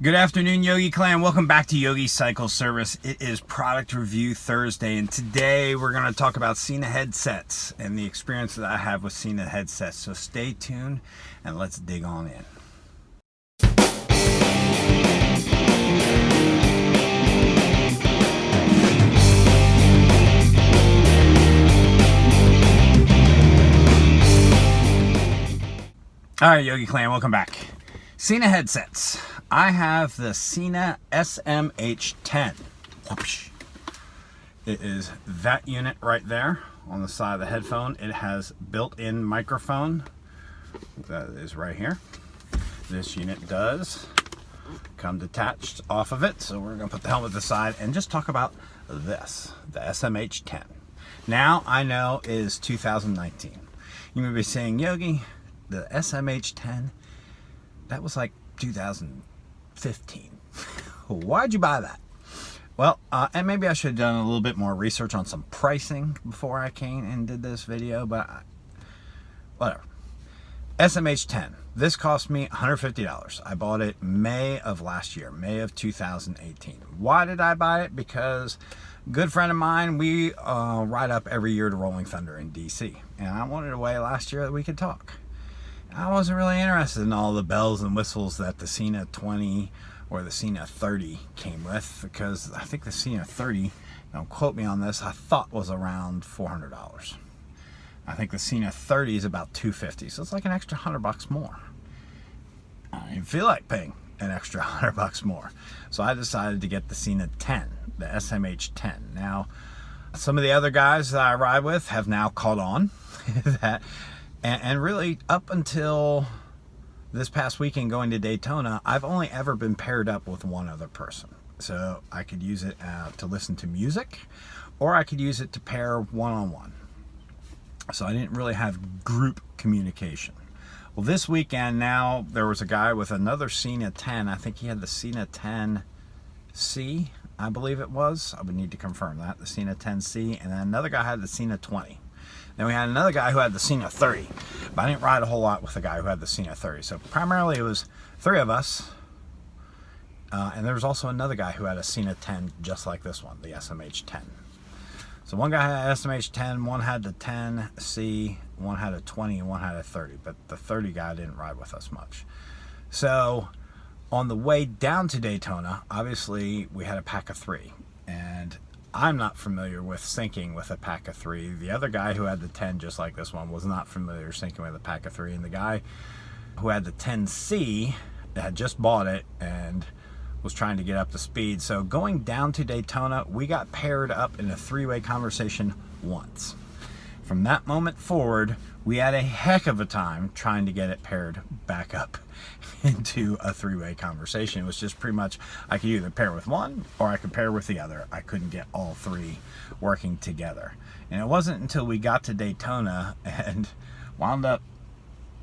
Good afternoon, Yogi Clan. Welcome back to Yogi Cycle Service. It is Product Review Thursday, and today we're going to talk about Sena headsets and the experience that I have with Sena headsets. So stay tuned and let's dig on in. All right, Yogi Clan, welcome back. Sena headsets. I have the Sena SMH10. Oops. It is that unit right there on the side of the headphone. It has built-in microphone. That is right here. This unit does come detached off of it. So we're going to put the helmet aside and just talk about this, the SMH10. Now I know it is 2019. You may be saying, Yogi, the SMH10, that was like 2015. Why'd you buy that? Well, and maybe I should have done a little bit more research on some pricing before I came and did this video, but whatever. SMH10. This cost me $150. I bought it May of last year, May of 2018. Why did I buy it? Because a good friend of mine, we ride up every year to Rolling Thunder in DC, and I wanted a way last year that we could talk. I wasn't really interested in all the bells and whistles that the Sena 20 or the Sena 30 came with, because I think the Sena 30, don't quote me on this, I thought was around $400. I think the Sena 30 is about $250, so it's like an extra $100 more. I didn't feel like paying an extra $100 more, so I decided to get the Sena 10, the SMH10. Now, some of the other guys that I ride with have now caught on that. And really, up until this past weekend going to Daytona, I've only ever been paired up with one other person. So I could use it to listen to music, or I could use it to pair one-on-one. So I didn't really have group communication. Well, this weekend now, there was a guy with another Sena 10. I think he had the Sena 10C, I believe it was. I would need to confirm that, the Sena 10C. And then another guy had the Sena 20. Then we had another guy who had the Sena 30, but I didn't ride a whole lot with the guy who had the Sena 30. So primarily it was three of us, and there was also another guy who had a Sena 10 just like this one, the SMH10. So one guy had an SMH10, one had the 10C, one had a 20, and one had a 30, but the 30 guy didn't ride with us much. So on the way down to Daytona, obviously we had a pack of three, and I'm not familiar with syncing with a pack of three. The other guy who had the 10 just like this one was not familiar syncing with a pack of three, and the guy who had the 10C had just bought it and was trying to get up to speed. So going down to Daytona, we got paired up in a three-way conversation once. From that moment forward, we had a heck of a time trying to get it paired back up into a three-way conversation. It was just pretty much, I could either pair with one or I could pair with the other. I couldn't get all three working together. And it wasn't until we got to Daytona and wound up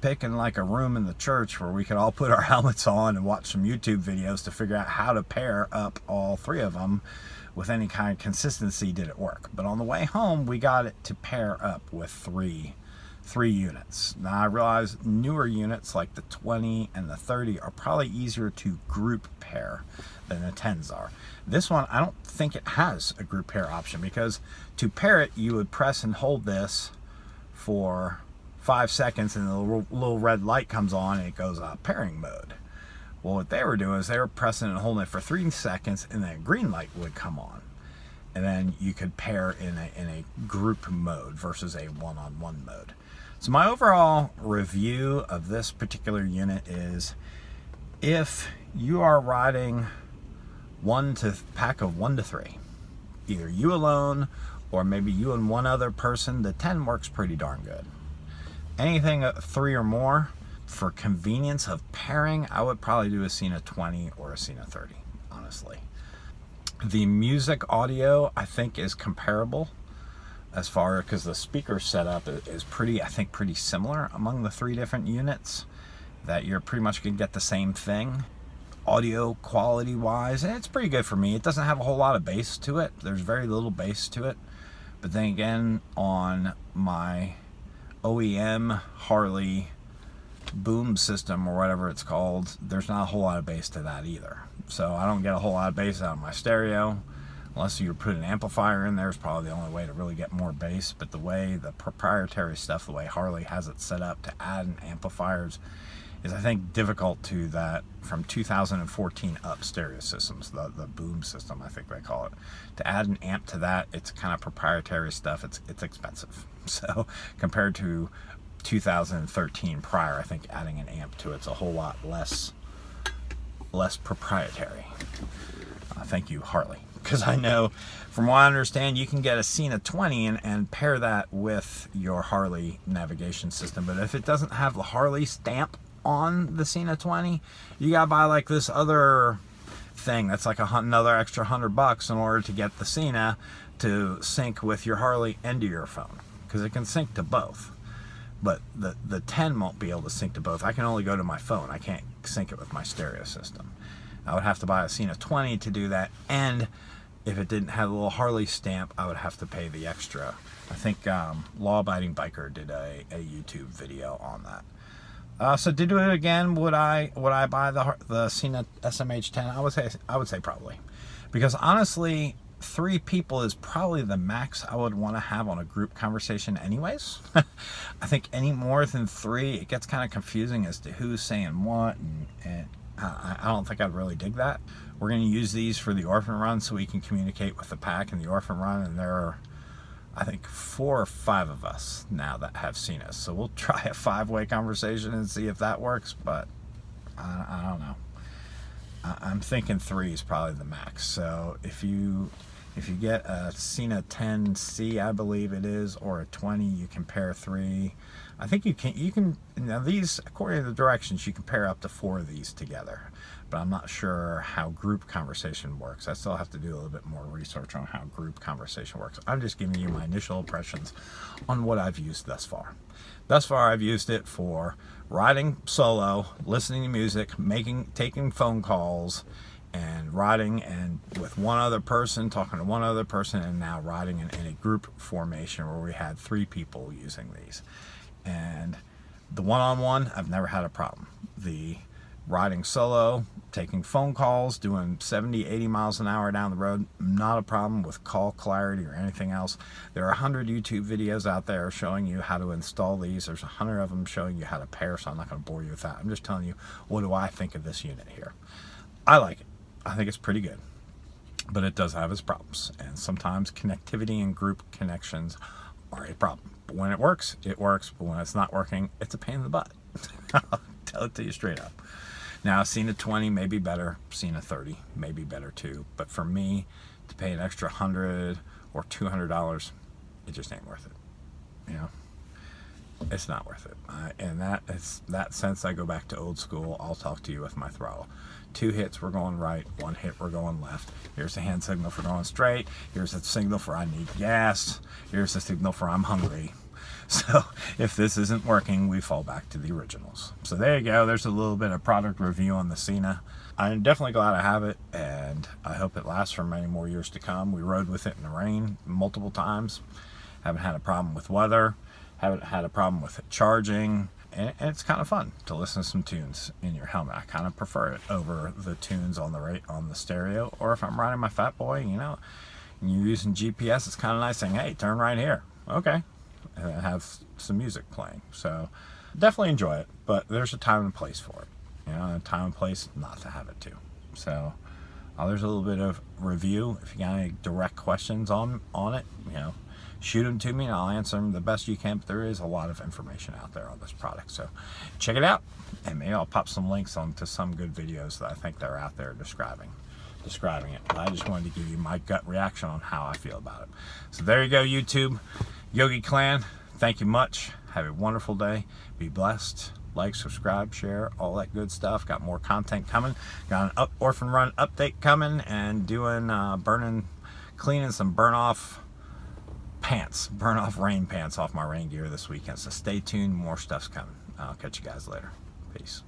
picking like a room in the church where we could all put our helmets on and watch some YouTube videos to figure out how to pair up all three of them with any kind of consistency did it work. But on the way home, we got it to pair up with three units. Now I realize newer units like the 20 and the 30 are probably easier to group pair than the 10s are. This one, I don't think it has a group pair option, because to pair it, you would press and hold this for 5 seconds and the little red light comes on and it goes pairing mode. Well, what they were doing is they were pressing and holding it for 3 seconds, and then a green light would come on. And then you could pair in a group mode versus a one-on-one mode. So my overall review of this particular unit is, if you are riding pack of 1 to 3, either you alone or maybe you and one other person, the 10 works pretty darn good. Anything 3 or more, for convenience of pairing, I would probably do a Sena 20 or a Sena 30, honestly. The music audio, I think, is comparable as far, because the speaker setup is pretty similar among the three different units, that you're pretty much going to get the same thing audio quality wise, and it's pretty good for me. It doesn't have a whole lot of bass to it. There's very little bass to it. But then again, on my OEM Harley boom system or whatever it's called, there's not a whole lot of bass to that either. So I don't get a whole lot of bass out of my stereo. Unless you put an amplifier in there, is probably the only way to really get more bass. But the way the proprietary stuff, the way Harley has it set up to add in amplifiers, is I think difficult to that from 2014 up stereo systems, the boom system I think they call it. To add an amp to that, it's kind of proprietary stuff. It's expensive. So compared to 2013 prior, I think adding an amp to it's a whole lot less proprietary. Thank you, Harley. Because I know, from what I understand, you can get a Sena 20 and pair that with your Harley navigation system. But if it doesn't have the Harley stamp on the Sena 20, you gotta buy like this other thing that's like another extra $100 in order to get the Sena to sync with your Harley into your phone, because it can sync to both. But the 10 won't be able to sync to both. I can only go to my phone. I can't sync it with my stereo system. I would have to buy a Sena 20 to do that, and if it didn't have a little Harley stamp, I would have to pay the extra. I think Law Abiding Biker did a YouTube video on that. So to do it again, would I buy the Sena SMH10? I would say probably, because honestly, 3 people is probably the max I would want to have on a group conversation anyways. I think any more than 3, it gets kind of confusing as to who's saying what, and I don't think I'd really dig that. We're going to use these for the orphan run so we can communicate with the pack in the orphan run, and there are, I think, 4 or 5 of us now that have seen us. So we'll try a 5-way conversation and see if that works, but I don't know. I'm thinking 3 is probably the max. So if you get a Sena 10C, I believe it is, or a 20, you can pair 3. I think you can now these, according to the directions, you can pair up to 4 of these together, but I'm not sure how group conversation works. I still have to do a little bit more research on how group conversation works. I'm just giving you my initial impressions on what I've used thus far. Thus far, I've used it for riding solo, listening to music, taking phone calls, and riding and with one other person, talking to one other person, and now riding in a group formation where we had 3 people using these. And the one-on-one, I've never had a problem. The riding solo, taking phone calls, doing 70, 80 miles an hour down the road, not a problem with call clarity or anything else. There are 100 YouTube videos out there showing you how to install these. There's 100 of them showing you how to pair, so I'm not going to bore you with that. I'm just telling you, what do I think of this unit here? I like it. I think it's pretty good, but it does have its problems, and sometimes connectivity and group connections are a problem. But when it works, but when it's not working, it's a pain in the butt. I'll tell it to you straight up. Now, Sena 20 may be better, Sena 30 may be better too, but for me, to pay an extra $100 or $200, it just ain't worth it. You know, it's not worth it. In that sense, I go back to old school. I'll talk to you with my throttle. 2 hits, we're going right. 1 hit, we're going left. Here's a hand signal for going straight. Here's a signal for I need gas. Here's a signal for I'm hungry. So if this isn't working, we fall back to the originals. So there you go. There's a little bit of product review on the Sena. I'm definitely glad I have it, and I hope it lasts for many more years to come. We rode with it in the rain multiple times. Haven't had a problem with weather. Haven't had a problem with it charging. And it's kind of fun to listen to some tunes in your helmet. I kind of prefer it over the tunes on the stereo. Or if I'm riding my Fat Boy, you know, and you're using GPS, it's kind of nice saying, hey, turn right here. Okay. And have some music playing. So definitely enjoy it, but there's a time and place for it. You know, a time and place not to have it too. So there's a little bit of review. If you got any direct questions on it, you know, shoot them to me and I'll answer them the best you can. But there is a lot of information out there on this product, so check it out, and maybe I'll pop some links onto some good videos that I think they're out there describing it. But I just wanted to give you my gut reaction on how I feel about it. So there you go, YouTube, Yogi Clan. Thank you much. Have a wonderful day. Be blessed. Like, subscribe, share, all that good stuff. Got more content coming. Got an orphan run update coming, and doing cleaning some burn off rain pants off my rain gear this weekend. So stay tuned, more stuff's coming. I'll catch you guys later. Peace.